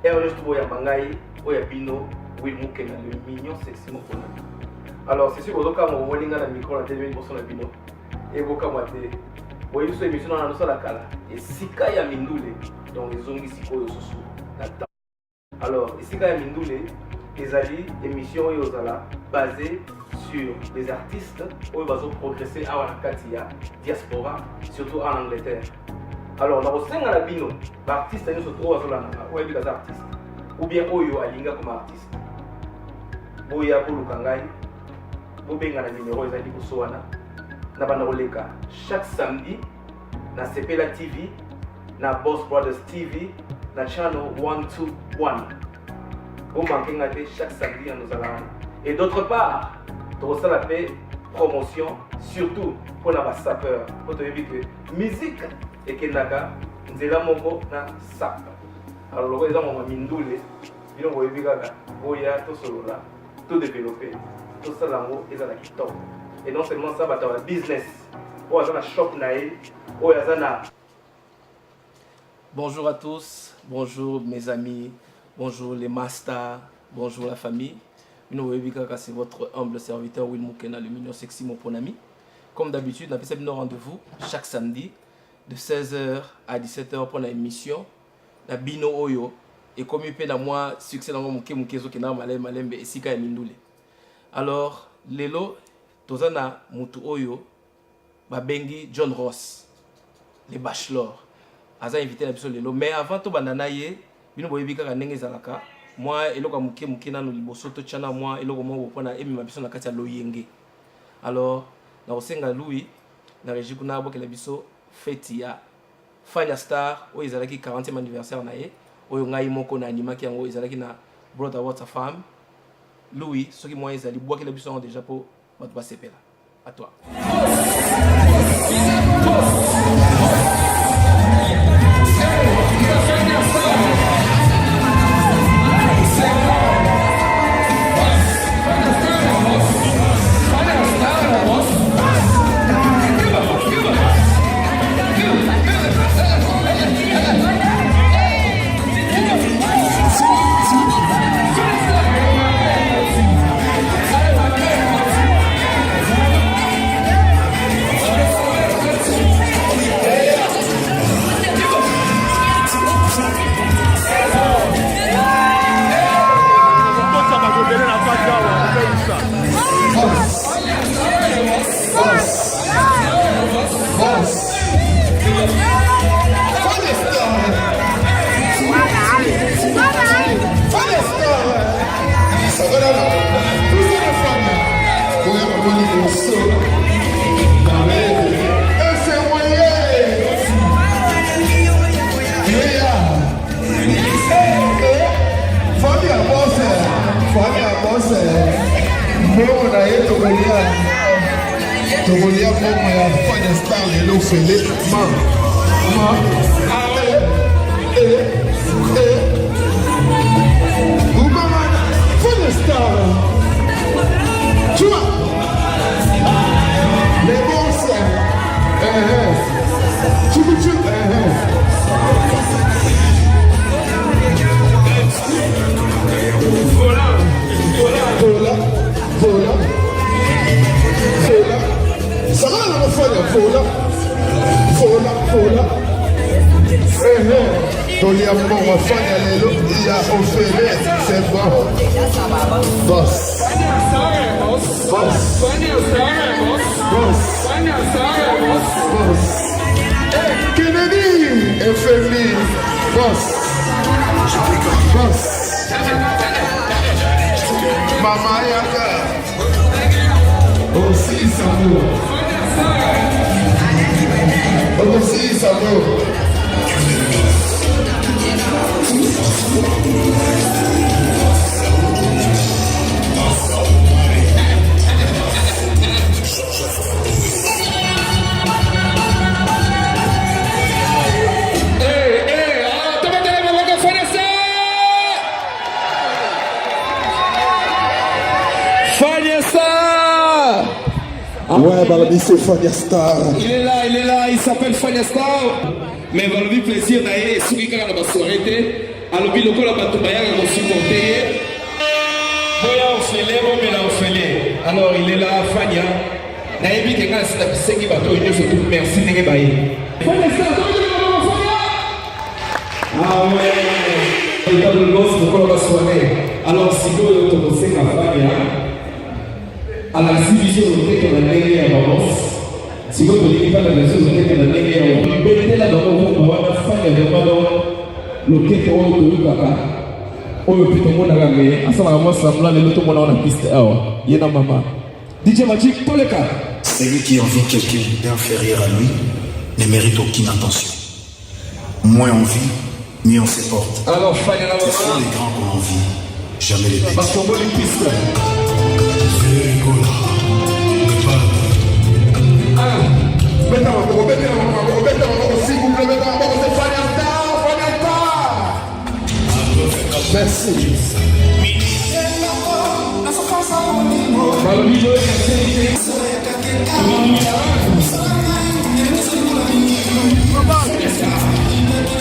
Ernest Boyamangai, Oyabino, Will Mukena, le mignon sexy Mokona. Alors, c'est sûr que quand on voit les micro, la télévision, on a bino. Et vous, quand vous voyez cette émission, on a la cala. Et si quand il y a Mindoule, donc les zombies, c'est quoi, alors, ici, quand il y a Mindoule, les alliés, émissions basées sur les artistes qui vont progresser à la diaspora, surtout en Angleterre. Alors, dans le sein de la bino, l'artiste est surtout des artistes, ou bien Oyo Alinga comme artiste. Boya Bolukangai, Bobenga na numéro ezali Boussoana, na Banoleka. Chaque samedi, na Sepela TV, na Boss Brothers TV, na Channel 121. Vous manquez chaque samedi à nos alliés. Et d'autre part, pour ça la paix, promotion, surtout pour la sapeur, pour te dire que musique et Kendaka, Nzela Moko na sap. Alors, les gens ont mindoulé, ils ont vu Boya, tout cela, tout développé, tout ça l'amour, ils ont la top. Et non seulement ça, mais le business, ou à la shop naï, ou à la. Bonjour à tous, bonjour mes amis, bonjour les masters, bonjour la famille. C'est votre humble serviteur Will Mukena, le mignon sexy mon bon ami. Comme d'habitude, on a fait un rendez-vous chaque samedi de 16h à 17h pour l'émission la Bino Oyo. Et comme il peut dans moi succès dans mon kemukezo qui n'a malem malembe et sika mindoule. Alors, lelo tozana mutu Oyo babengi John Ross, les bachelors. Aza invité la personne lelo. Mais avant tout bandana ye, bino boyebika kanenge zalaka. Moi, eloko muke muke na no liboso to chana moi eloko mo pona emi mabiso na kati ya loyenge. Alors, na osenga Louis na régie kuna bokela biso fête ya Fania Star o ezalaki 40e anniversaire na ye oyo ngai moko na animaki yango ezalaki na Brother What's a Fam. Louis soki moi ezali bokela biso déjà po bato ba sepela. À toi. Togolia como ya Fania Star le lo fele Fania Star tu vois les bons tu ça va la fola. Tolia mon Fania lelo il a offert c'est bon. Boss. Kennedy FMI boss. Mama Yaka. Aussi Samuel. Ouais, Balabi, c'est Fania Star. Il est là, il s'appelle Fania Star. Mais Balabi, plaisir d'ailleurs, et celui qui a la soirée, alobi lokola bato bayaka kosupporte ye boya ofele bomela ofele. Alors il est là Fania nayebi ke ngai nabisengi bato oyo nyonso tu merci ndenge baye. Ah ouais, lokola basoane. Alors sikoyo tokosenga Fania alakisi biso loteke na ndenge ya babos sikoyo tolingi mpana biso loteke na ndenge ya betela bango moko wana Fania vraiment loteke oyo toyokaka oyo mpe tomonaka me asalaka mwa sambla lelo tomona wana piste awa ye na mama DJ Magic toleka. Celui qui envie quelqu'un d'inférieur à lui ne mérite aucune attention. Moins on vit, mieux on se porte. Alors Fania na Ce sont mama les grands qu'on envie, jamais les petits. bakomboli piste. Merci.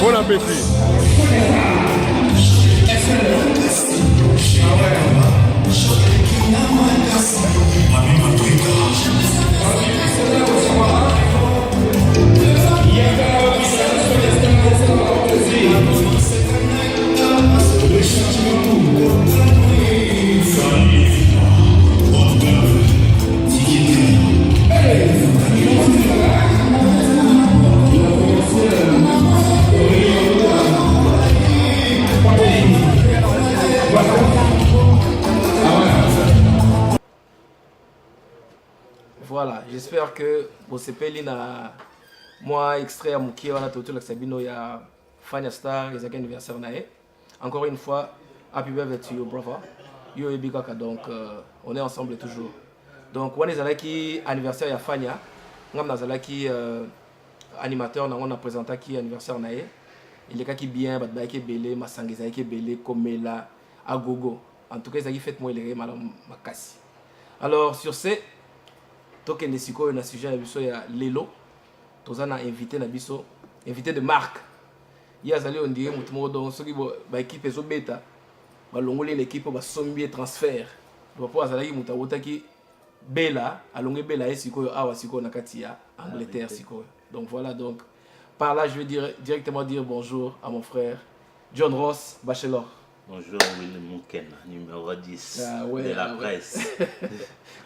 Bon appétit. Voilà, j'espère que vous avez na moi extrait à Mouki, on a tout le Sabino, il y a Fania Star, ils ont anniversaire nae. Encore une fois, happy birthday to you, brother. Yo et Bigaka, donc on est ensemble toujours. Donc on est qui anniversaire ya Fania, on a qui animateur, on a présenté qui anniversaire nae. Il est qui bien, bah qui belé, Masangeza qui belé, Komela, Agogo. En tout cas, ils ont fait moi les madame Makasi. Alors sur ce tokende sikoyo na sujet na biso ya lelo tozana invité na biso invité de marque ya zali on dirait mutu moko donc soki ba équipe ezo beta ba longoli l'équipe ba sombi transfert donc pour azalaki mutu awotaki bela alonge bela e sikoyo awa sikoyo na kati ya Angleterre sikoyo. Donc voilà, donc par là je vais directement dire bonjour à mon frère John Ross Bachelor. Bonjour Willy Moukena, numéro 10 de la presse.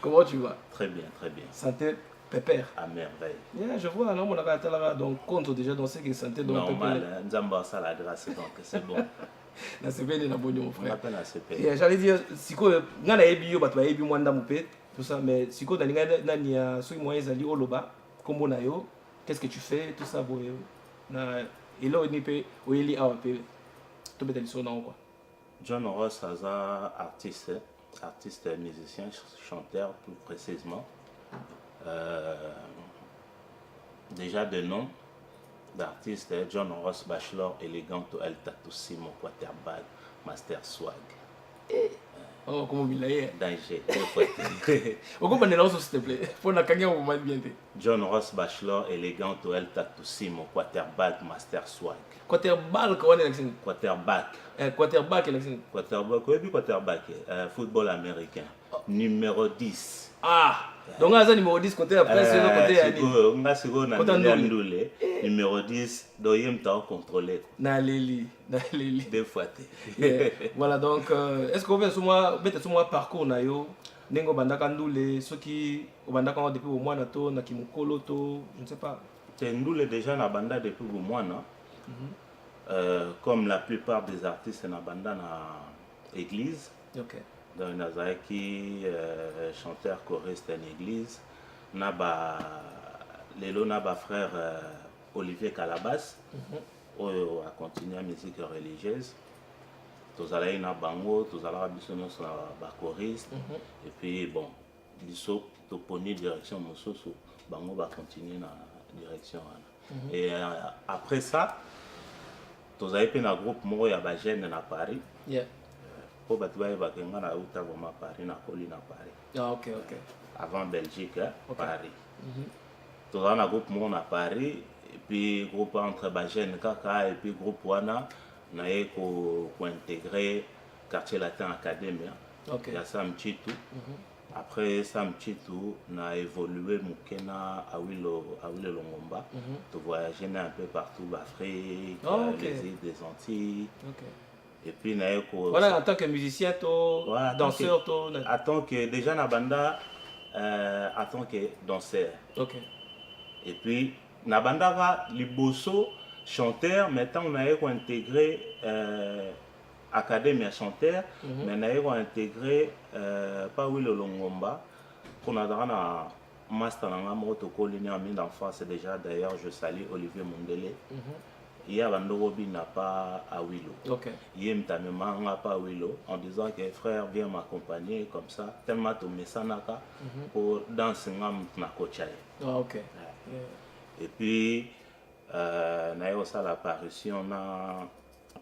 Comment tu vas? Très bien, très bien. Santé, pépère. À merveille. Yeah, je vois, non, on a donc compte déjà dans ce qui est santé. Donc normal, nous avons ça la grâce, donc c'est bon. Na CP de la bonne mon frère. On appelle la CP. Yeah, j'allais dire, si quoi, n'a la ebi yo, bah toi ebi moi ndamupé, tout ça, mais si quoi, n'a ni a sous moi ezali oloba, combo na yo, qu'est-ce que tu fais, tout ça, bon, na, et là on y peut, on y a peu, tout bête sur non quoi. John Ross est un artiste, musicien, chanteur plus précisément. Déjà de nom d'artiste, John Ross Bachelor, Eleganto, El Tatussimo, Quarterback, Master Swag. Oh, comment il est? Danger. On comprend les noms s'il te plaît. Pour la cagner au moment bien. John Ross Bachelor, Eleganto, El Tatussimo, Quarterback, Master Swag. Quarterback, comment est l'accent? Quarterback. Quarterback, l'accent. Quarterback, oui, quarterback. Football américain. Numéro 10. Ah! Donc, on a numéro 10 côté après, c'est le côté numéro 10, doyem t'as contrôlé. Naleli. Deux fois. Voilà, donc, est-ce qu'on veut sur moi parcours na yo? Nengo bandaka ndoule, ceux qui bandaka depuis au mois nato, na kimukolo to, je ne sais pas. C'est ndoule déjà na banda depuis au mois na. Comme la plupart des artistes na banda na église. OK. Dans Nazaki, chanteur choriste en église, naba lelo naba frère Olivier Calabas, a continué la musique religieuse. Tous allés na bango, tous allés bisono sur la choriste, et puis bon, biso to poni direction mososo, bango va continuer na direction. Et après ça, tous allés pe na groupe moro ya ba jeune na Paris. Yeah. Pour battre Bakenga na uta vraiment Paris na Poli na Paris. Ah OK. Avant Belgique, Okay. Paris. Tout ça na groupe mon à Paris et puis groupe entre Bajen Kaka et puis groupe Wana naye ko intégrer quartier latin académie. Ok. Il y a Sam Chitu. Après Sam Chitu, on a évolué Mukena à Wilo Longomba. Tu voyager un peu partout, l'Afrique, les îles des Antilles. Et puis, voilà, en tant que musicien, danseur, en tant que déjà Nabanda, en tant que danseur. Ok. Et puis, Nabanda, Liboso, chanteur, maintenant on a intégré Académie chanteur, mais on a intégré pas Wilo Longomba, qu'on a dans un master dans un protocole d'enfance déjà. D'ailleurs, je salue Olivier Mondele. Il y a Bandorobi n'a pas à Willow. Il y a n'a pas à Willow en disant que frère vient m'accompagner comme ça, tellement tu me sanaka pour danser na kochaï. Et puis, on a aussi l'apparition na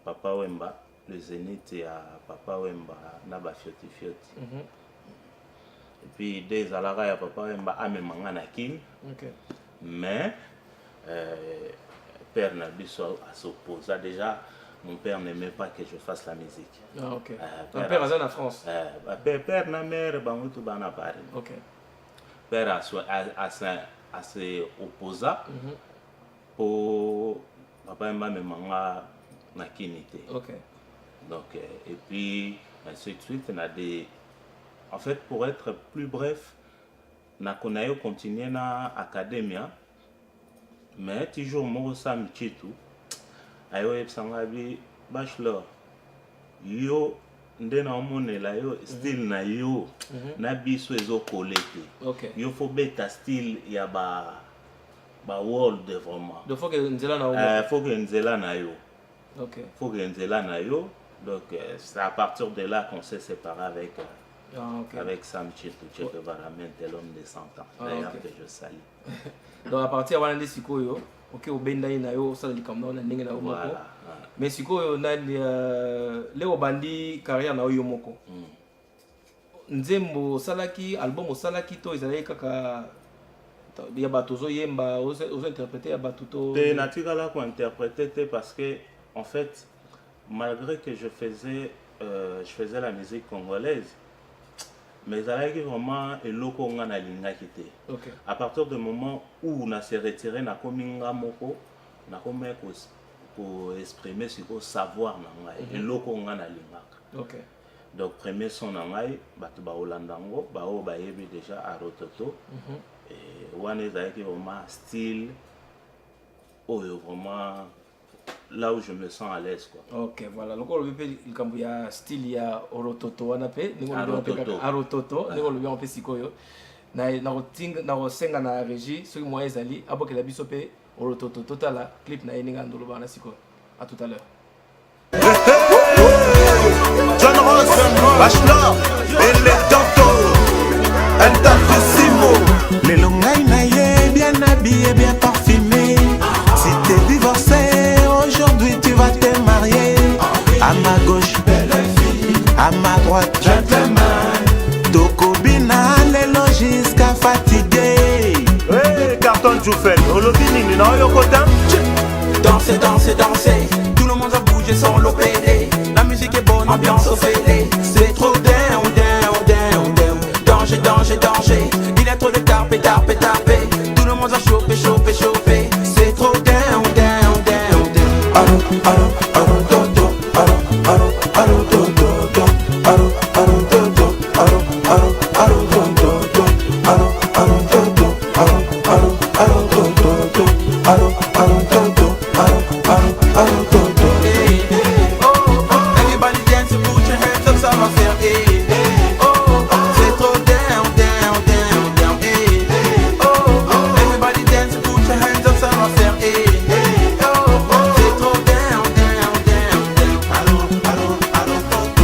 Papa Wemba, le zénith à Papa Wemba na ba fioti fioti. Et puis des alara ya Papa Wemba amemanga na kin. Mais père Nabiso s'opposa déjà. Mon père n'aimait pas que je fasse la musique. Mon père est en France. Père na mère bangutu bana pare. Père a se opposa pour papa et maman manga na kinité. Donc et puis ainsi de suite on a des, en fait pour être plus bref, na konayo continuer na académia. Mais toujours moi Sam Chitu ayo ebsangabi bachelor yo ndena omone la yo style na yo na biso ezo kolete yo faut beta style ya ba world vraiment donc faut que nzela na faut que nzela na yo faut que nzela na yo. Donc c'est à partir de là qu'on s'est séparé avec avec Sam Chitu Chekevaramente, l'homme de 100 ans, d'ailleurs que je salue. Donc à partir de là, sikoyo, ok, au benda na yo, ça le kamna na ndenge na yo moko. Mais sikoyo na le obandi carrière na yo moko. Nzembo salaki album salaki to ezalaki kaka ya batozo yemba ozo interpréter ya batuto. C'est naturel qu'on interpréter parce que en fait malgré que je faisais la musique congolaise, mais il vraiment eloko nga na linga kité. À partir du moment où on s'est retiré na kominga moko na komé ko exprimer ce ko savoir na ngai eloko nga na linga. Donc premier son na ngai batu ba Holandango ba o ba yebi déjà à Rototo et wane zaiki vraiment style oyo vraiment là où je me sens à l'aise quoi. Ok, voilà. Donc on le cambo ya style ya Orototo wana pe, ningo le Arototo, ningo le bien pe sikoyo. Na senga na régie, ce moi ezali aboke la biso pe Orototo totala clip na ninga ndolo bana sikoyo. À tout à l'heure. John Ross, Bachelor, et les Dantos, elle t'a fait 6 mots. Les longailles naïe, bien habillés, bien parfumés. Si t'es divorcé, aujourd'hui tu vas te marier. À ma gauche, belle fille, à ma droite, gentleman. Tokobina, les logis qu'à fatigué. Hey, carton Djoufel, Olobini, non, Yokotan. Dansez, dansez, dansez. Tout le monde a bougé sans l'opérer. La musique est bonne, ambiance au fêlé. C'est trop down, down, down, down. Danger, danger, danger. Il y a trop de tarpé, tarpé, tarpé. Tout le monde a chauffé, chauffé, chauffé. C'est trop down, down, down, down. Aro, aro, aro, dodo. Aro, aro, aro, dodo. Aro, aro, dodo. Aro, aro, aro, dodo. Aro, aro, dodo. Aro, aro, aro, dodo. Aro, aro, dodo. Aro, aro, aro, dodo. Hey, hey, oh, oh. Everybody dance, put your hands up, ça va faire. Hey, hey, oh, oh. C'est trop down, down, down, down. Hey, hey, oh, oh. Everybody dance, put your hands up, ça va faire. Hey, hey, oh, oh. C'est trop down, down, down, down. Aro, aro, aro, dodo.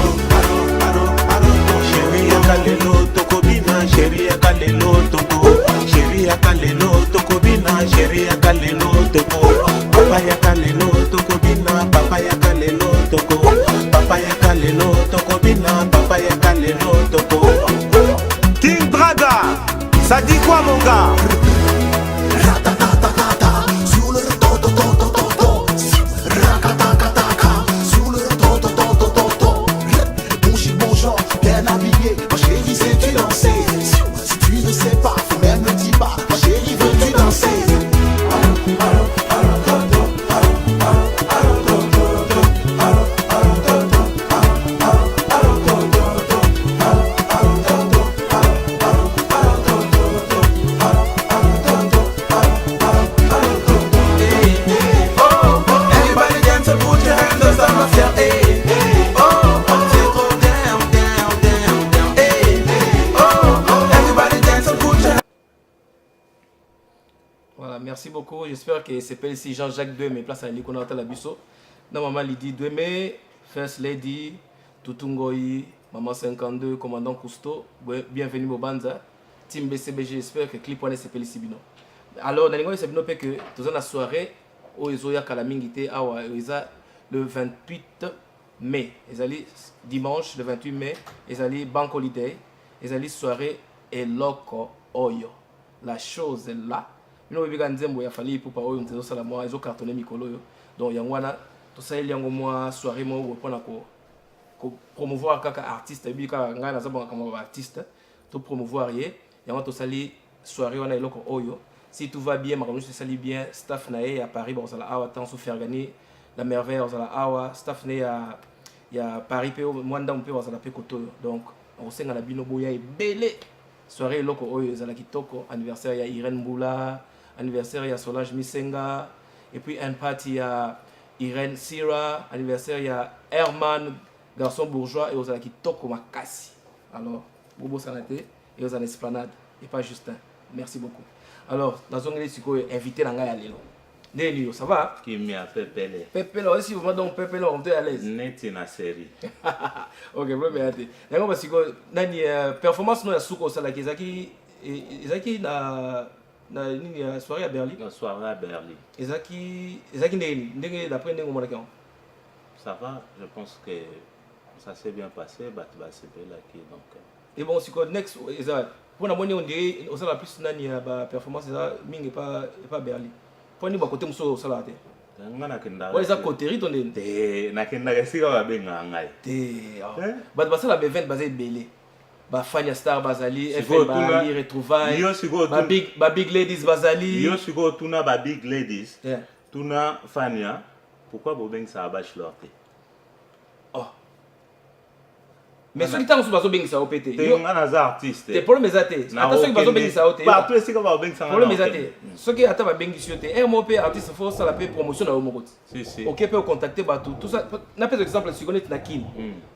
merci beaucoup. J'espère que c'est pas ici Jean-Jacques 2, mais place à l'icône de la Bisso. Maman Lydie 2 mai, First Lady, Tutungoi, Maman 52, Commandant Cousteau. Bienvenue au Banza. Team BCBG, j'espère que le clip est ici. Alors, dans les c'est bien que tout la soirée, où ils ont le 28 mai. Ils allaient dimanche, le 28 mai, ils allaient Bank Holiday, ils allaient soirée et loco oyo. La chose est là. Nous avons il fallait pour parler de ça moi ils ont cartonné mikolo donc yangwana tout ça il y a moi soirée moi pour promouvoir kaka artiste bi ka ngana za comme artiste to promouvoir yé yangwa to sali soirée on a loko oyo si tout va bien makamu se sali bien staff nae à Paris bon ça la awa temps faire gagner la merveille ça la awa staff nae ya Paris pe mwanda mpe ça la pe koto donc on sait ngala bino boya ebele soirée loko oyo za la kitoko anniversaire ya Irène Mboula anniversaire ya Solange Misenga et puis un party ya Irène Sira anniversaire ya Herman garçon bourgeois et aux ala kitoko makasi alors bobo sanate et aux esplanade et pas Justin merci beaucoup alors dans un siko invité na ngai lelo Neni ça va qui m'a fait pele Pepe là aussi vous donc Pepe là on est à l'aise net na série OK problème ate nango basiko nani performance no ya suko sala kizaki na nini ya soirée à Berlin la soirée à Berlin ezaki ndenge d'après ndenge mon account ça va je pense que ça s'est bien passé bah tu vas se là qui donc et bon siko next eza pour na moni on dirait on sala plus nani ya ba performance eza mingi pas Berlin pour ni ba côté muso sala te ngana kenda ouais eza côté ton te na kenda sika ba benga ngai te ba basala ba event basé belé ba Fania Star bazali FM bazali retrouvailles ba big ladies bazali yo siko tuna ba big ladies tuna Fania pourquoi bobeng ça bachelor te oh mais ceux qui t'ont sous bazo beng ça opété yo ngana za artiste te problème ezate ata ceux qui bazo beng ça opété partout sika ba beng ça problème ezate ceux qui ata ba beng sioté RMOP artiste faut ça la paix promotion na omokoti si OK peut contacter batou tout ça na par exemple si connaît na kin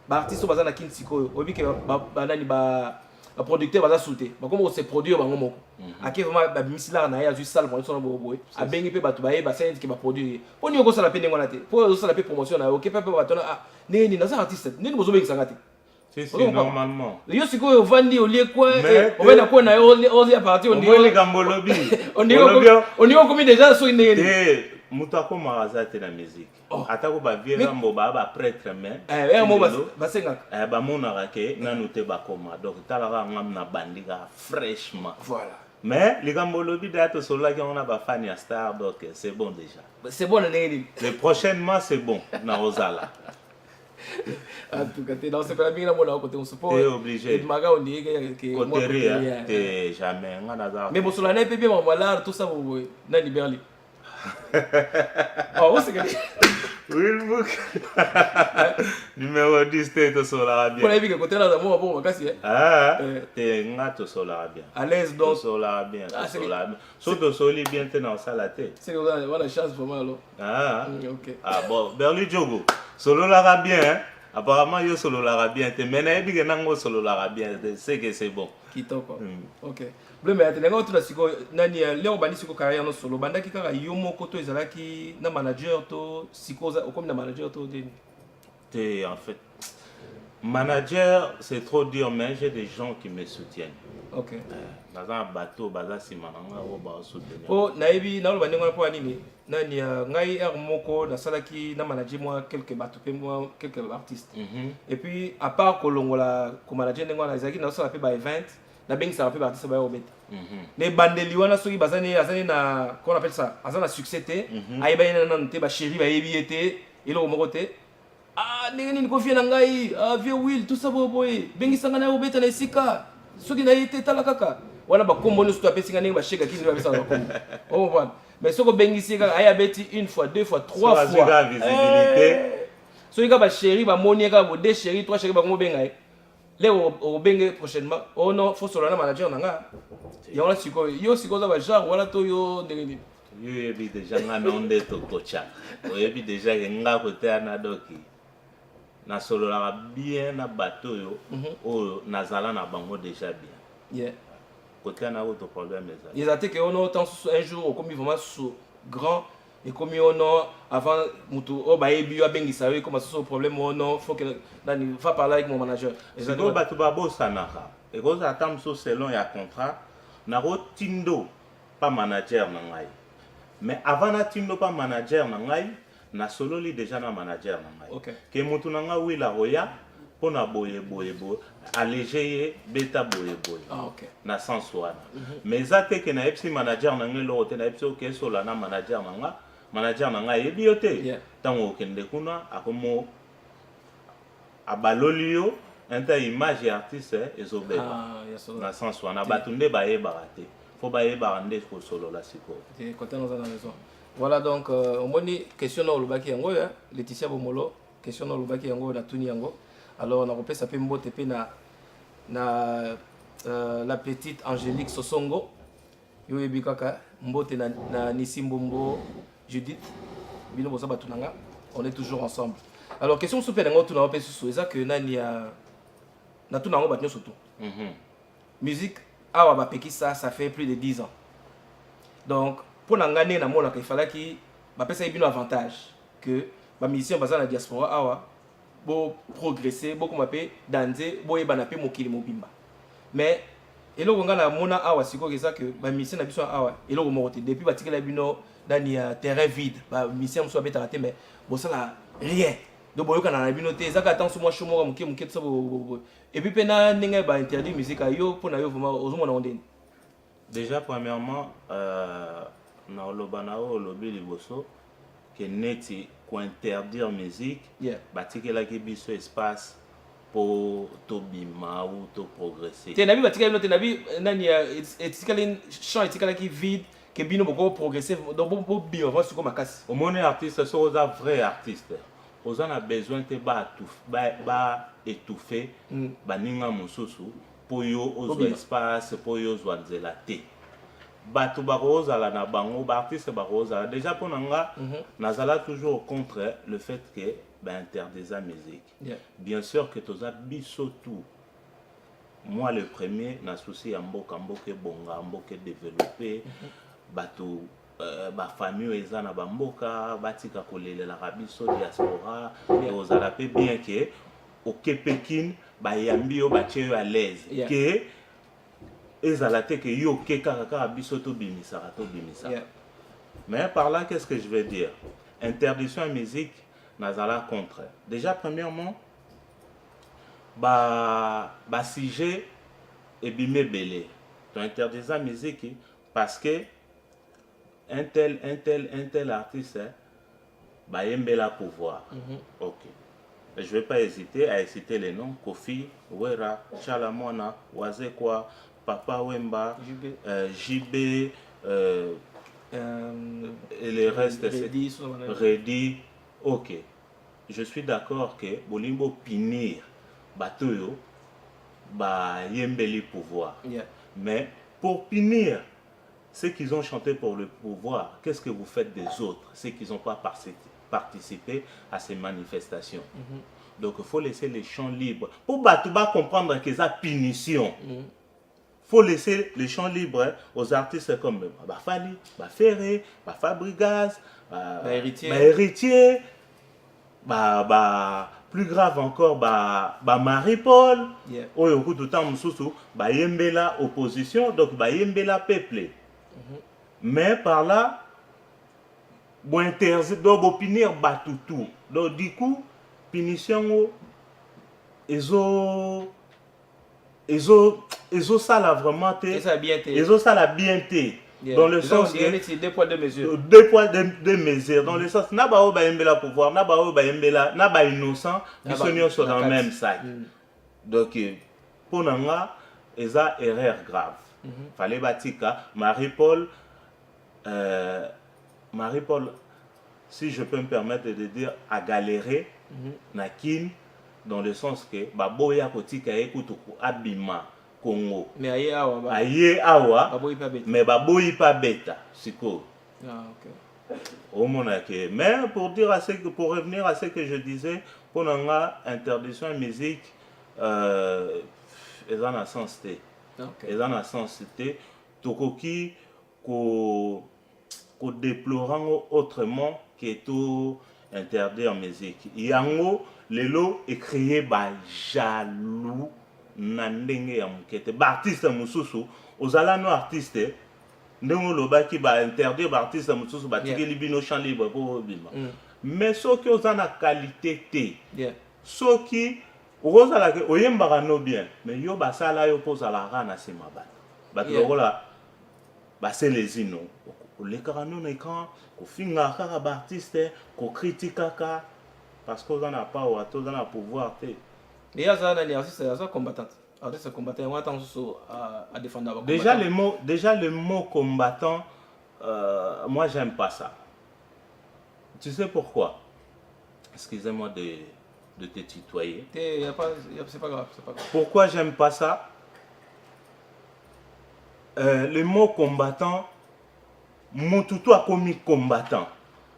ba artiste baza na kin siko obi ke ba nani ba producteur baza souté ba comme se produire bango moko aki vraiment ba misila na ya ju salle pour son bobo a bengi pe batou ba e ba science ki ba produire po ni ko ça la paix ngona te po ça la paix promotion na OK peut batou na neni na za artiste neni bozo bengi sangati si normalement yo siko vandi olie quoi on va na quoi na ozi à partir on dit les gambolobi on dit comme déjà so ndenge eh mutu akoma azate na musique atako ba vieux rambo ba prêtre mais mo ba senga ba monaka ke nanu te bakoma donc talaka ngam na bandika fraîchement voilà mais les gambolobi d'ato sola qui on a ba Fania Star donc c'est bon déjà c'est bon ndenge le prochainement c'est bon na Rosala en tout cas dans ce pays là mon côté on se pose obligé et maga on dit que moi t'es jamais ngana mais bon cela n'est pas bien voilà tout ça vous na Berlin oh c'est que Wilbook numéro 10 t'es sur l'Arabie pour la vie que côté là moi bon kasi t'es ngato sur l'Arabie à l'aise donc sur l'Arabie surtout soli bien t'es dans ça la tête c'est voilà chance pour moi alors OK bon Berlin Jogo solo l'Arabie apparemment yo solo l'Arabie te mena ebi ke nango solo l'Arabie c'est que c'est bon kitoko OK bleu mais atena ngoto siko nani leo bandi siko carrière no solo bandaki kaka yo moko to ezalaki na manager to sikoza comme na manager to te en fait manager c'est trop dur mais j'ai des gens qui me soutiennent OK dans un bateau baza simananga o ba soutenir po naibi na lo bandi ngona po nini nani ngai moko na salaki na manager moi quelques bateaux pe moi quelques artistes et puis à part kolongola ko manager ngona ezaki na sala pe ba event na bengi ça peut artiste ba obeta les bandeli wana soki bazani azani na qu'on appelle ça azana succès te ayeba ina na te ba chéri ba yebi ete ilo moko te nini ko fie na ngai vieux Will tout ça boy bengi sanga na obeta na sika soki na ite tala kaka wana ba kombo no sto apesi ngani ba shega kini ba bisa ba kombo on voit mais soko bengi sika aya beti une fois deux fois trois fois la visibilité soki ka ba chéri ba moni ka bo deux chéri trois chéri ba kombo benga les au bengue prochainement oh non faut solo na manager nanga ya wala siko yo siko za ba genre wala to yo ndenge yo yebi déjà ngana onde to kocha o yebi déjà ke nga kote ana doki na solo la bien na bateau yo o nazala na bango déjà bien côté na autre problème ezali ils ont que on autant un jour comme vraiment sous grand et comme on a avant mutu o ba yebi yo bengisa yo comme ça problème on faut que nani va parler avec mon manager ezali bato babosanaka ekoza ata mosusu selon ya contrat nakotindo pa manager na ngai mais avant natindo pa manager na ngai nasololi déjà na manager na ngai okay. ke mutu na ngai wila roya pona boye alléger ye beta boye okay. na sens wana mais za te ke na epsi manager na ngai lo te na epsi ok sola na manager na ngai yebi yo te tango okende kuna akomo abaloli yo enta image ya artiste ezobela na sens wana bato nde bayebaka te faut bayebaka nde kosolola sikoyo côté nous avons raison. Voilà donc au moins question na olobaki yango ya Laetitia Bomolo question na olobaki yango na tuni yango alors on a repéré ça peut mbote pe na la petite Angélique Sosongo yo yebi kaka mbote na Nisimbombo Judith bino bosa batunanga on est toujours ensemble. Alors question super nango tuna pe susu eza que nani ya na tuna ngo batnyo surtout musique awa ba peki ça fait plus de 10 ans donc pour l'engagner na mona il fallait qu'il ba pesa bino avantage que ba musicien baza na diaspora awa bo progresser beaucoup mapé danser bo yeba na pe mokili mobimba mais eloko nga na mona awa siko que ça que ba musicien na biso awa eloko moko te depuis batikela bino dani ya terrain vide ba musicien so beta raté mais bo ça la rien donc boyoka na bino te zaka attention moi chomo moke moke ça et puis pena ninga ba interdit musique yo pour na yo vraiment ozomona ondeni. Déjà premièrement na olobanao olobi liboso que neti ko interdire musique batikelaki biso espace pour to bima ou to progresser te nabi batikela te nabi nani etikala champ etikala ki vide que bino boko progresser donc bo bio va sur comme makasi au monde artiste so oza vrai artiste oza na besoin te ba étouffer baninga mosusu po yo ozo espace po yo zo nzela te bato bakozala na bango ba artiste bakozala déjà pour nanga nazala toujours contre le fait que ba interdire la musique bien sûr que toza biso tout moi le premier na souci ya mboka bonga mboka développer bato ba famille eza na bamboka batika kolelela biso diaspora et ozala pe bien que au Pékin ba yambi yo ba tche à l'aise que ezalate que yo ke kaka biso to bimisa. Mais par là qu'est-ce que je veux dire? Interdiction à musique nazala contre. Déjà premièrement ba sujet et bimé belé. Tu interdis la musique parce que un tel artiste ba yembela pouvoir. OK. Je vais pas hésiter à citer les noms Kofi, Wera, Chalamona, Wazekwa, Papa Wemba, JB, et les restes, Reddy. Ok. Je suis d'accord que Bolimbo pinir Batoyo, ba yembeli pouvoir. Mais pour punir ceux qui ont chanté pour le pouvoir, qu'est-ce que vous faites des autres, ceux qui n'ont pas participé à ces manifestations? Donc il faut laisser les champs libres. Pour Batouba comprendre que c'est une punition. Il faut laisser les champs libres aux artistes comme Fali, Ferré, Fabrigaz, Héritier, plus grave encore, Marie-Paul, au coup de temps, Yembela opposition, donc Yembela peuple. Mais par là, bon interdit, donc punir tout. Donc du coup, punition, ils ça la vraiment ils ça la bienté. Dans le sens que 2 poids 2 mesures. 2 poids 2 mesures. Dans le sens na ba o ba yembela pouvoir, na ba o ba yembela, na ba innocent, ils sont dans le même sac. Donc pour nanga, eza erreur grave. Fallait batika Marie-Paul, si je peux me permettre de dire, à galérer nakin dans le sens que baboya kotika ekutuku abima Congo. Mais awa mais baboyi pas beta siko. OK. Mais pour revenir à ce que je disais, pour nanga interdiction de musique eza na sens te. Et dans le sens c'était tokoki ko déplorant autrement que tout interdit en musique. Yango lelo est créé par jaloux nandenge ya mukete. Ba artiste mususu ozala no artiste ndenge lobaki ba interdire ba artiste mususu ba tikeli bino champ libre ko bima. Mais soki ozana qualité te. Soki ozala ke oyembaka no bien, mais yo basala yo pozala na sima ba. Ba lokola ba c'est les ino. Les carano na écran, ko finga kaka ba artiste, ko critique parce qu'on en a pas ou on en a pouvoir te. Mais ça les artistes sont combattants. Artistes combattants, on attend à défendre. Déjà le mot combattant, moi j'aime pas ça. Tu sais pourquoi? Excusez-moi de te tutoyer. C'est pas grave, c'est pas grave. Pourquoi j'aime pas ça? Le mot combattant, mon toutou a commis combattant.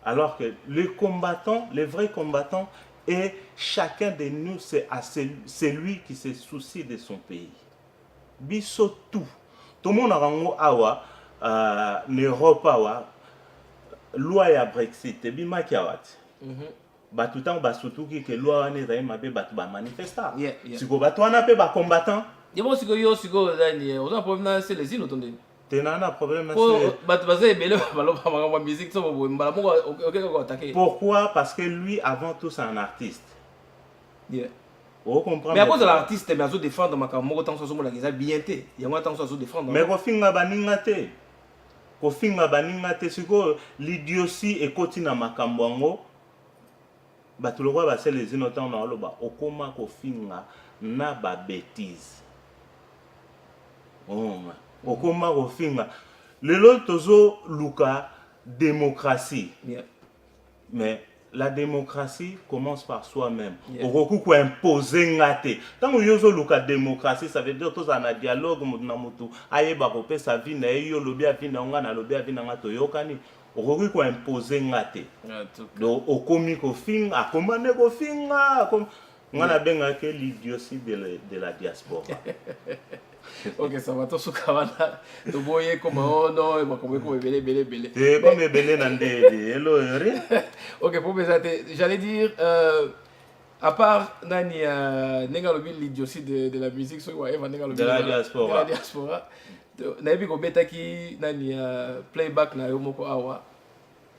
Alors que le combattant, le vrai combattant, est chacun de nous, c'est lui qui se soucie de son pays. Biso tout. Tout le monde a rango awa, n'Europe awa, loi ya Brexit, bima kiawat. Batutan basutu ki ke loi ne zaï mabe batu ba manifesta. Siko batu wana pe ba combattant. Yebo siko zani, on a problème c'est les îles autondé. Pourquoi? Parce que lui, avant tout, c'est un artiste. Mais à cause de l'artiste, il y a des défendre ma caméra, tant que ça bien été. Il y a tant que ça défendre. Mais au fin baningate, au fin baningate, c'est que l'idiotie est continue à ma caméra. Bah tout le roi va se les innocents dans le bas. Au comment qu'au fin na ba bêtise. Oh man. Okoma ofinga lelo tozo luka démocratie. Mais la démocratie commence par soi-même. Oroku ko imposer ngate. Tant que yozo luka démocratie, ça veut dire tous en dialogue na mutu ayeba ko pesa vie na yo lobi avi na nga na lobi avi na ngato yokani. Oroku ko imposer ngate. Donc okomi ko finga, akomane ko finga, ngana benga ke l'idiotie de la diaspora. Ok, ça va, tout ce qu'on a, tu vois, comme on a, comme belé. Et comme belé n'ande, hello, rien. Ok, pour me j'allais dire, à part Nani, Nengalobi, l'idiotie de la musique, de la diaspora. Nabi ko beta ki Nani playback na yo moko awa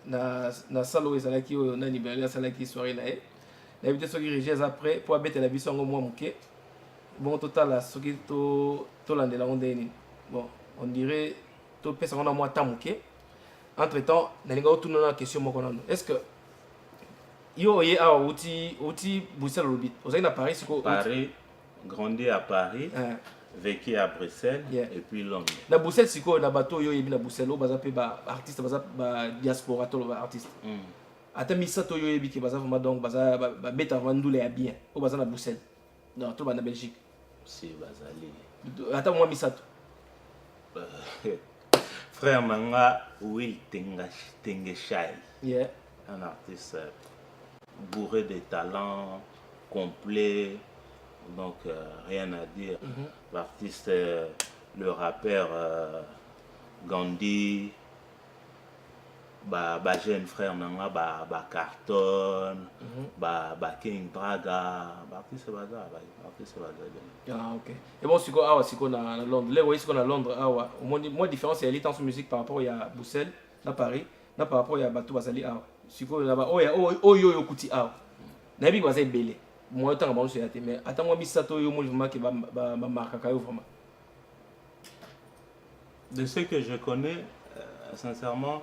na salo ezalaki o Nani bela salaki soirée na e. Nabi te soki rejet après pour beta la biso ngo moi muke. Bon total la soki to landela ondeni. Bon, on dirait to pesa ngona moi tamuke. Entre temps, nalinga otuna na question moko nando. Est-ce que yo ye awa uti Bruxelles lobit. Ozali na Paris siko Paris, grandi à Paris. Vécu à Bruxelles et puis Londres. Na Bruxelles siko na bato yo yebi na Bruxelles o baza pe ba artiste baza ba diaspora to ba artiste. Ata misato yo yebi ki baza vraiment donc baza ba beta vandule ya bien. O baza na Bruxelles. Non, to ba na Belgique. Si bazali. Ata moi misato. Frère Manga Will Tengeshai. Un artiste bourré de talent, complet. Donc rien à dire. L'artiste, le rappeur Gandhi, jeune frère Nanga, Carton, King Draga, artiste Ah ok. Et bon, si on a Londres, là où on a Londres, moins différence c'est l'état de musique par rapport à Bruxelles, à Paris, par rapport à Batou Bazali. Si on là-bas, yo kuti Nabi Bazali belé. Moi autant avant c'est mais attends moi misato yo mouvement qui va marquer vraiment. De ce que je connais sincèrement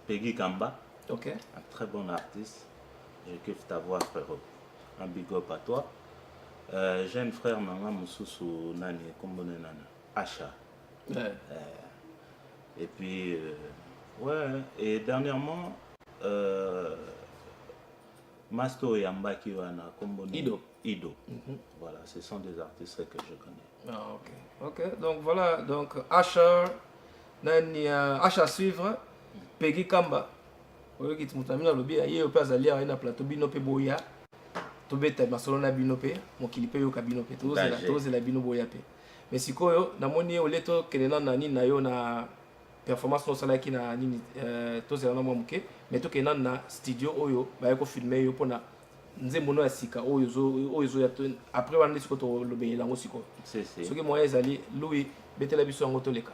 Peggy Kamba, un très bon artiste. Je kiffe ta voix frérot. Un big up à toi. J'ai un frère Nanga Moussousou Nani comme Nana Acha. Et puis et dernièrement Masto Yambaki Wana Ido. Voilà, ce sont des artistes que je connais. Ah ok. Donc voilà, donc Asher, Nani Asher suivre, Peggy Kamba. Oyo ki tumutamina lobi aye ope azali na plateau bino pe boya. tobeta masolo na bino pe mokili pe yoka bino pe tozela bino boya pe mais sikoyo namoni ole to kelena na nini na yo na performance nosalaki na nini tozela na mwa moke mais tokenda na studio oyo baye kofilme yo mpona nzembo no ya sika oyo ezoya après wana nde sikoyo tolobela yango sikoyo soki moya ezali Louis betela biso yango toleka.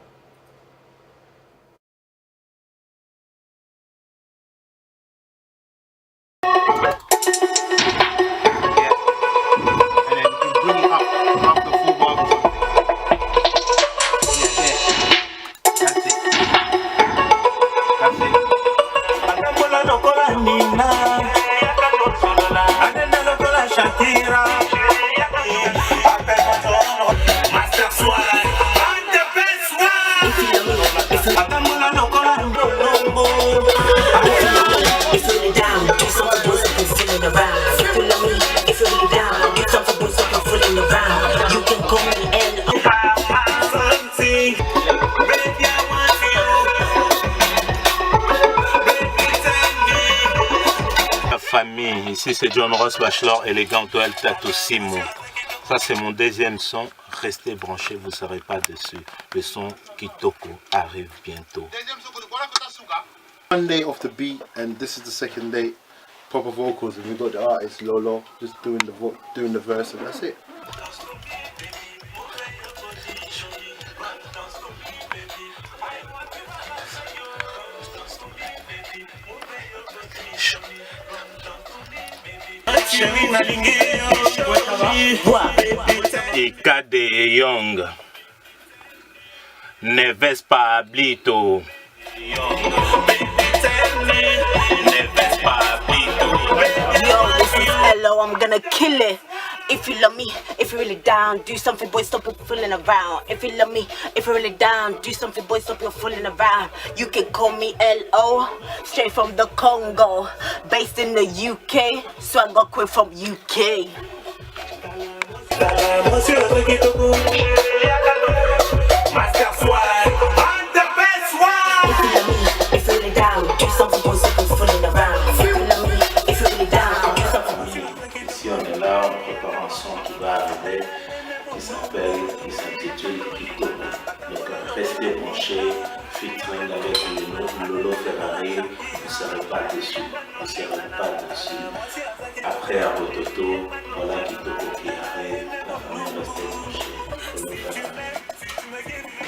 Ici c'est John Ross Bachelor élégant El Tato Simo. Ça c'est mon deuxième son. Restez branchés, vous ne serez pas dessus. Le son Kitoko arrive bientôt. One day off the beat and this is the second day. Proper vocals and we got the artist Lolo just doing the verse and that's it. Ikade Young Neves Pablito Yo, this is Hello, I'm gonna kill it. If you love me, if you're really down, do something, boy, stop fooling around. If you love me, if you're really down, do something, boy, stop your fooling around. You can call me L.O., straight from the Congo, based in the UK, so I got quick from UK. If you're really down, do something, boy, stop your fooling around. If you love me, if you're really down, do something. Ici on est là, on prépare un son qui va arriver, qui s'intitule Kitoko. Donc restez branchés, featuring avec Lolo Ferrari, vous ne serez pas déçus, vous ne serez pas déçus. Après à Rototo, voilà Kitoko qui arrive, la famille restez branchée, Lolo Ferrari.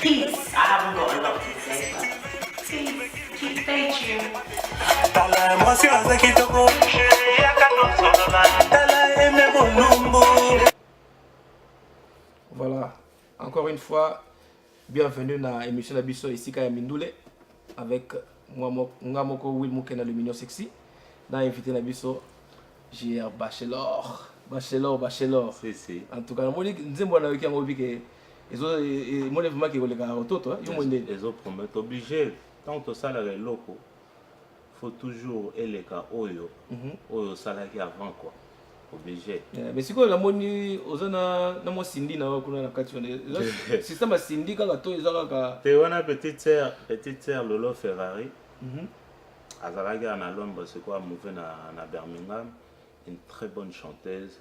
Peace, I haven't got a lot to say, but please, stay tuned. Voilà, encore une fois, bienvenue dans l'émission de Bisso ici à Mindoule avec moi, Ngamoko Will Mukena le Mignon Sexy. Dans l'invité de Bisso, j'ai Bachelor. Si. En tout cas, je suis obligé obligé. Tant que ça, il faut toujours les cas oyo salaki avant quoi. Obligé. Mais si la moni ozana na mo sindi na kuna na kati on système sindi kaka to ezaka te wana petite sœur Lolo Ferrari. Azalaki na Londres c'est quoi mouvé na Birmingham, une très bonne chanteuse.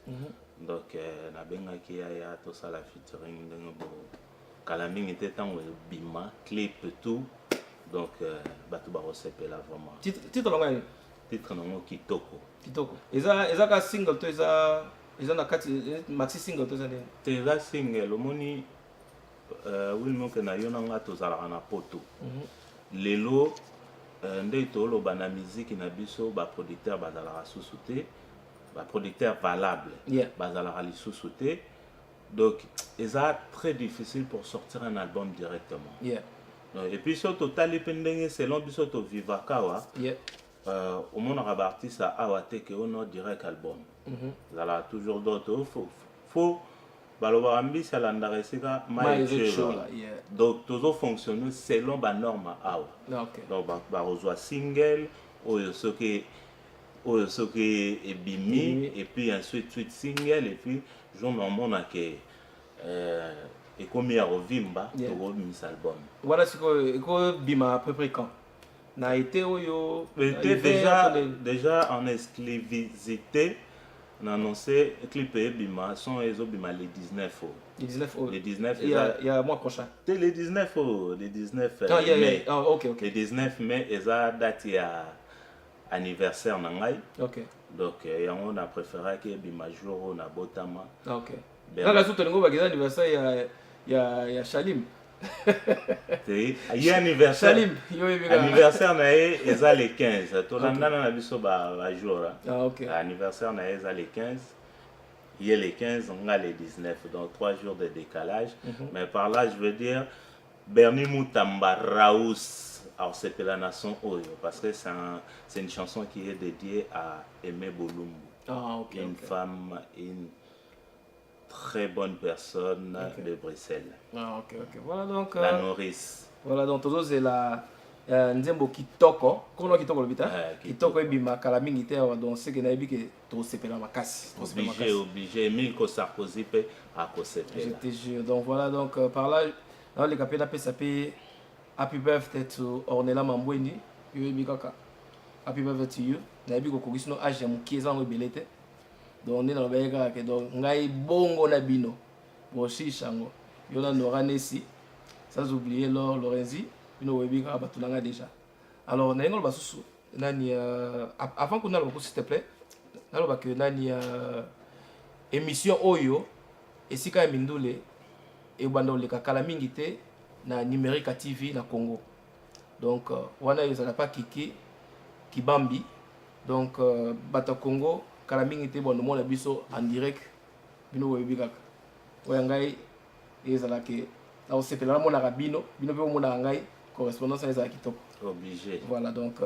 Donc na bengaki ya to sala featuring ndenge bo kala mingi te tango bima clip tout. Donc bato ba resepela vraiment. Titre longa titre nango Kitoko. Eza ka single to eza na kati maxi single to eza ne. Te eza single omoni Wilmo ke na yona nga to zala na poto. Lelo ndé to lo bana musique na biso ba producteur bazala susu te, ba producteur valable. Bazala susu te. Donc eza très difficile pour sortir un album directement. Et puis surtout tali pendenge selon biso to vivakawa. Au monde arabe artiste a awate que on a direct album. Zala toujours d'autres faut balobarambi ça l'andaresika donc toujours fonctionner selon ba norme awa. Donc ba reçoit single ou ce qui est bimi et puis ensuite single et puis j'en mona que et comme il y a Rovimba, tu as mis album. Voilà ce que bima à peu près quand. N'a été déjà en exclusivité On a annoncé clip et bima, son et bima les 19 oh. Les 19 oh. Les 19 il y a mois prochain. Les 19 oh, les 19 mai. Ah, ok. Les 19 mai, et ça date il y a anniversaire nangai. Ok. Donc on a préféré que bima jour on a botama. Ok. Là la soute ngo bageza anniversaire il y a Shalim. Il y a anniversaire. Shalim, anniversaire nae eza les 15. Tolanda na biso ba jour. Ah ok. Anniversaire nae eza les 15. Il y a les 15, on a les 19, donc 3 jours de décalage. Mais par là, je veux dire, Bernie Moutamba Raous, alors c'est la nation Oyo, parce que c'est une chanson qui est dédiée à Aimé Bolumbu. Ah, ok. Une femme, une très bonne personne de Bruxelles. Ah, ok, ok. Voilà donc. La nourrice. Voilà donc, toujours c'est la. Nzembo kitoko kono kitoko lobita kitoko ebima kala mingi te donc c'est que na ebi que to sepela makasi obligé Emile ko Sarkozy pe a ko sepela je te jure donc voilà donc par là dans les capena pe sapé happy birthday to Ornella Mambweni yo ebi kaka happy birthday to you na ebi ko kokisino age ya mukieza ngo belete donc ndena lobayeka ke donc ngai bongo na bino boshi shango yo na Nora Nessi sans oublier Lorenzi bino webika batulanga déjà alors na ngolo basusu nani avant qu'on a le s'il te plaît naloba que nani émission oyo esika ya mindule e banda oleka kala mingi te na numérique TV na Congo donc wana ezala pas kiki kibambi donc bata Congo kala mingi te bondo mona biso en direct bino webika oya ngai ezala ke na osepela mona rabino bino pe mona ngai correspondance à Isaac Kitoko. Obligé. Voilà donc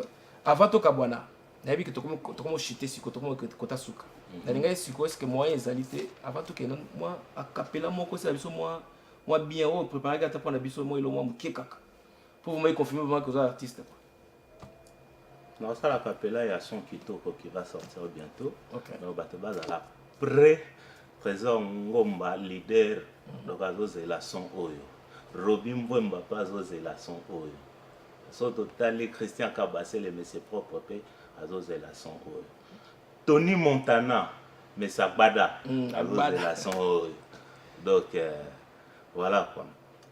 avant tout kabwana, na bi que tokomo chiter siko tokomo kota suka. Na linga siko est-ce que moi ezalité avant tout que moi a capella moko c'est biso moi bien haut préparer gata pour na biso moi ilo moi mukekaka. Pour vous me confirmer vraiment que vous êtes artiste quoi. Non ça la capella il y a son Kitoko qui va sortir bientôt. OK. Donc bato bazala présent ngomba leader donc azoze la son oyo. Robin Mbemba pas osé la son oyo. So total Christian Kabasele mais c'est propre pe azosé la son oyo. Tony Montana mais ça bada azosé la son oyo. Donc voilà quoi.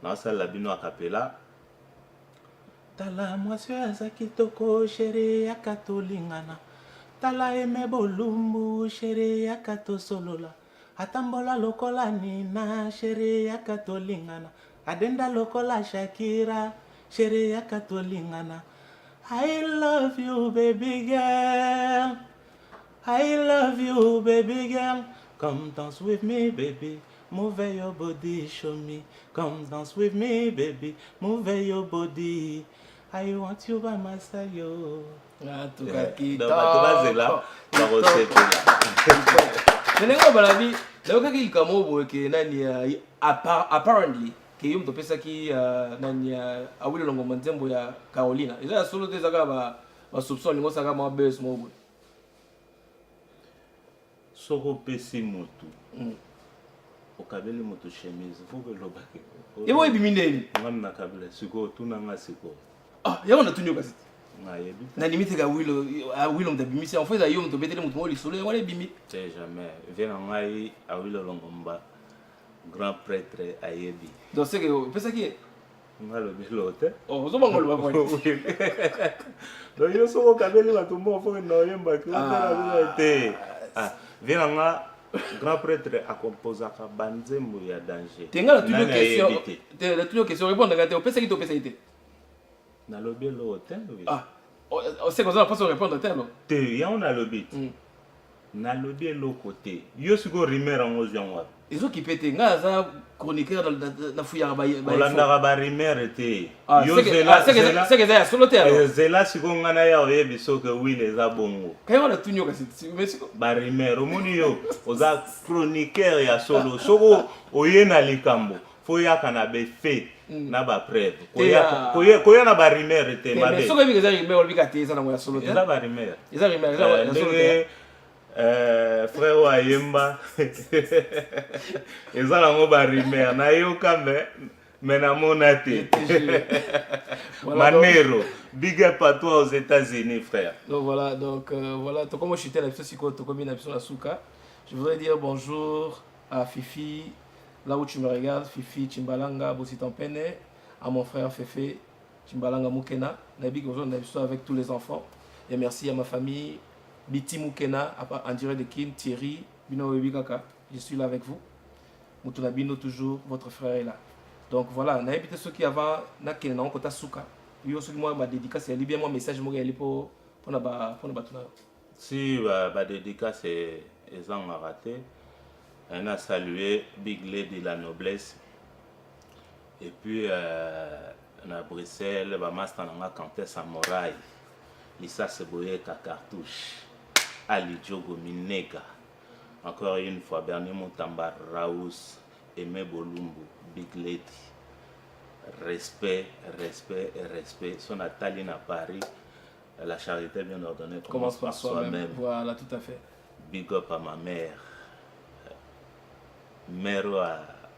Dans ça la bino a capella. Tala mwasyo azakitoko chéri ya katolingana. Tala Aimé Bolumbu chéri ya katosolola. Atambola lokola nina chéri ya katolingana. Adenda lokola Shakira, chérie ya katolingana. I love you, baby girl. I love you, baby girl. Come dance with me, baby. Move your body, show me. Come dance with me, baby. Move your body. I want you by my side, yo. Ah, tu kaki. Donc, tu vas la recette là. Nengo balabi, leo kaki kamo boye ke nani apparently que yum to pesa ki nani awilo longo manzembo ya Carolina eza solo te zaka ba soupçon lingo saka ma bes mo boye soko pesi motu okabeli motu chemise faut que lobake ebo ebimi ndeni ngam na kabela siko tuna nga siko ah yango na tunyo kasi na yebi na limite ka awilo mtabimisi en fait yum to betele motu mo li solo yango ebimi c'est jamais vient ngai awilo longo mba grand prêtre ayebi donc c'est que pesa ki ngalo bilote oh zo bangolo ba point donc yo soko kabeli bato mo fo no yemba ki ona te ah vient nga grand prêtre a composé ka banzembo ya danger tenga la toute question la toute question répondre ngate o pesa ki to pesa ite na lobi lo hotel ah c'est comme ça pas répondre tellement te ya on a lobi na lobi lo côté yo siko rimer en ozwa ils ont qui pété ngaza chroniqueur na fuya ba Olanda ba rimer te yo c'est que ça solo terre zela siko ngana ya oyebi soke wile za bongo kayo na tunyo kasi mesiko ba rimer omoni yo oza chroniqueur ya solo soko oyena likambo fo yaka na be fait na ba preuve koya na ba rimer te mabe soko bi za rimer olbika te za na mo ya solo terre za ba rimer za solo terre frère Wayemba ezala ngo ba rimer na yo kambe mena monate Manero big up à toi aux États-Unis frère donc voilà donc voilà to comme chuter la biso siko to comme na biso na suka Je voudrais dire bonjour à Fifi, là où tu me regardes, Fifi Chimbalanga Bositampene, à mon frère Fefe Chimbalanga Mukena, Nabi Gozo avec tous les enfants. Et merci à ma famille, Biti Mukena, en direct de Kin, Thierry, Bino Webikaka, je suis là avec vous. Mutuna Bino toujours, votre frère est là. Donc voilà, n'a évité ceux qui avant, n'a qu'un an, kota souka. Yo ceux qui moi ma dédicace, c'est bien moi message moi aller pour na ba tuna. Si ba dédicace est en raté, on a salué Big Lady la noblesse. Et puis on a Bruxelles, ba master na Kanté Samouraï. Lisa Seboye Cartouche. Ali Diogo Minega. Encore une fois, Bernie Moutamba Raous, Aimé Bolumbu, Big Lady. Respect, respect et respect. Son Nathalie à Paris, la charité bien ordonnée commence par soi-même. Voilà, tout à fait. Big up à ma mère. Mère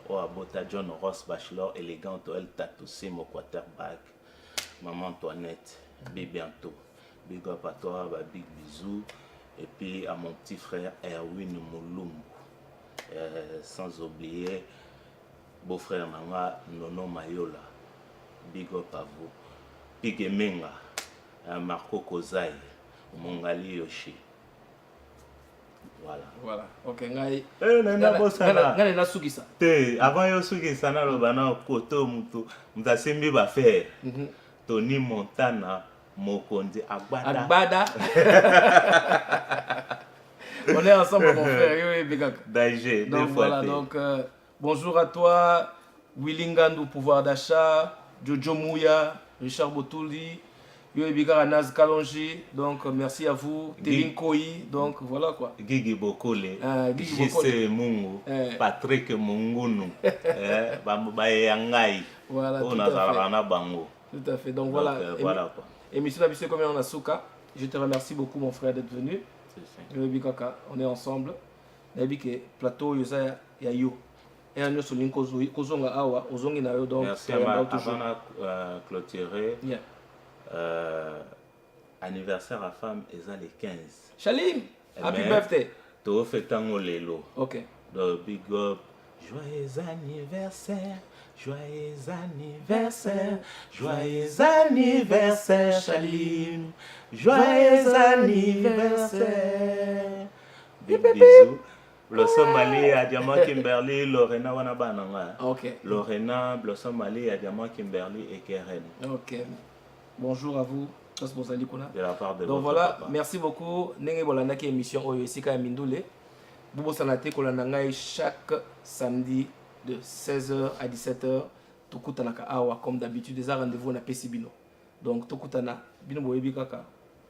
au Abota John Ross Bachelor, élégante, elle tatousé mon quarterback. Maman Antoinette, bientôt. Big up à toi, big bisous. Et puis à mon petit frère Erwin Moulumbu. Sans oublier beau-frère Manga Nono Mayola. Big up à vous. Big Emenga, Marco Kozai, Mongali Yoshi. Voilà. Voilà. Ok, ngai. Ngai na sugisa. Te, avant yo sugisa na lobana koto mutu, mutasembi ba faire. Tony Montana. Mokondi Agbada. On est ensemble mon frère. Danger. Donc voilà, donc bonjour à toi, Willingandou pouvoir d'achat, Jojo Mouya, Richard Botouli, Yoebika Naz Kalonji, donc merci à vous, Tevin Koi, donc voilà quoi. Gigi Bokole, JC Mungu, Patrick Mungunu, Bambaye Yangai, voilà, tout à fait. Donc voilà. Voilà quoi. Émission d'habitude comme on a Souka. Je te remercie beaucoup mon frère d'être venu. On est ensemble. Plateau Yosa Yayo. Et on est sur l'Inkozonga Awa, Ozongi Nayo. Donc merci à ma avant de clôturer. Anniversaire à femme est les 15. Chalim, happy birthday. Tu fais tango lelo. Ok. Donc big up. Joyeux anniversaire. Joyeux anniversaire, joyeux anniversaire, Chalim. Joyeux anniversaire. Bisous. Blossom Ali à Diamant Kimberly, Lorena Wanabananga. Ok. Lorena, Blossom Ali à Diamant Kimberly et Keren. Ok. Bonjour à vous. De la part de donc voilà, papa. merci beaucoup. Nenge Bolanaki émission Oyo Sika Mindoule. Bobo Sanate Kolanangai chaque samedi de 16h à 17h. Tokutanaka Awa comme d'habitude des rendez-vous na Pesibino. Donc Tokutana Bino Boyebi Kaka.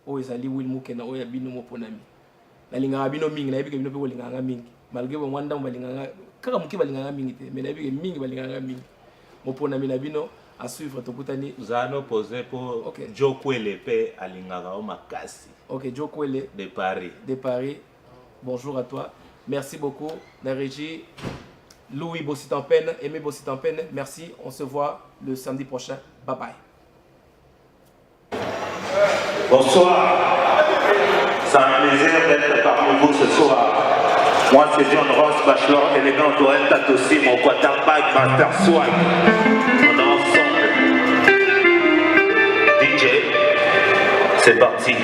Oyo Zali Will Mukena Oya Bino Moponami. La linga Bino Ming, la Bino Bino Linganga Ming. Malgré Wanda Balinganga, Kaka Muki Balinganga Ming, mais la Bino Ming Balinganga Ming. Moponami la Bino. À suivre Tokutani. Nous allons poser pour Joe Kwele Pe à Lingara Makasi. Ok, Joe Kwele. De Paris. De Paris. Bonjour à toi. Merci beaucoup. La régie, Louis Bossitampene, Aimé Bossitampene. Merci. On se voit le samedi prochain. Bye bye. Bonsoir. C'est un plaisir d'être parmi vous ce soir. Moi, c'est John Ross, Bachelor, élégant, Tourelle, Tatossi, mon quarterback, Master Swag. On est ensemble. DJ, c'est parti.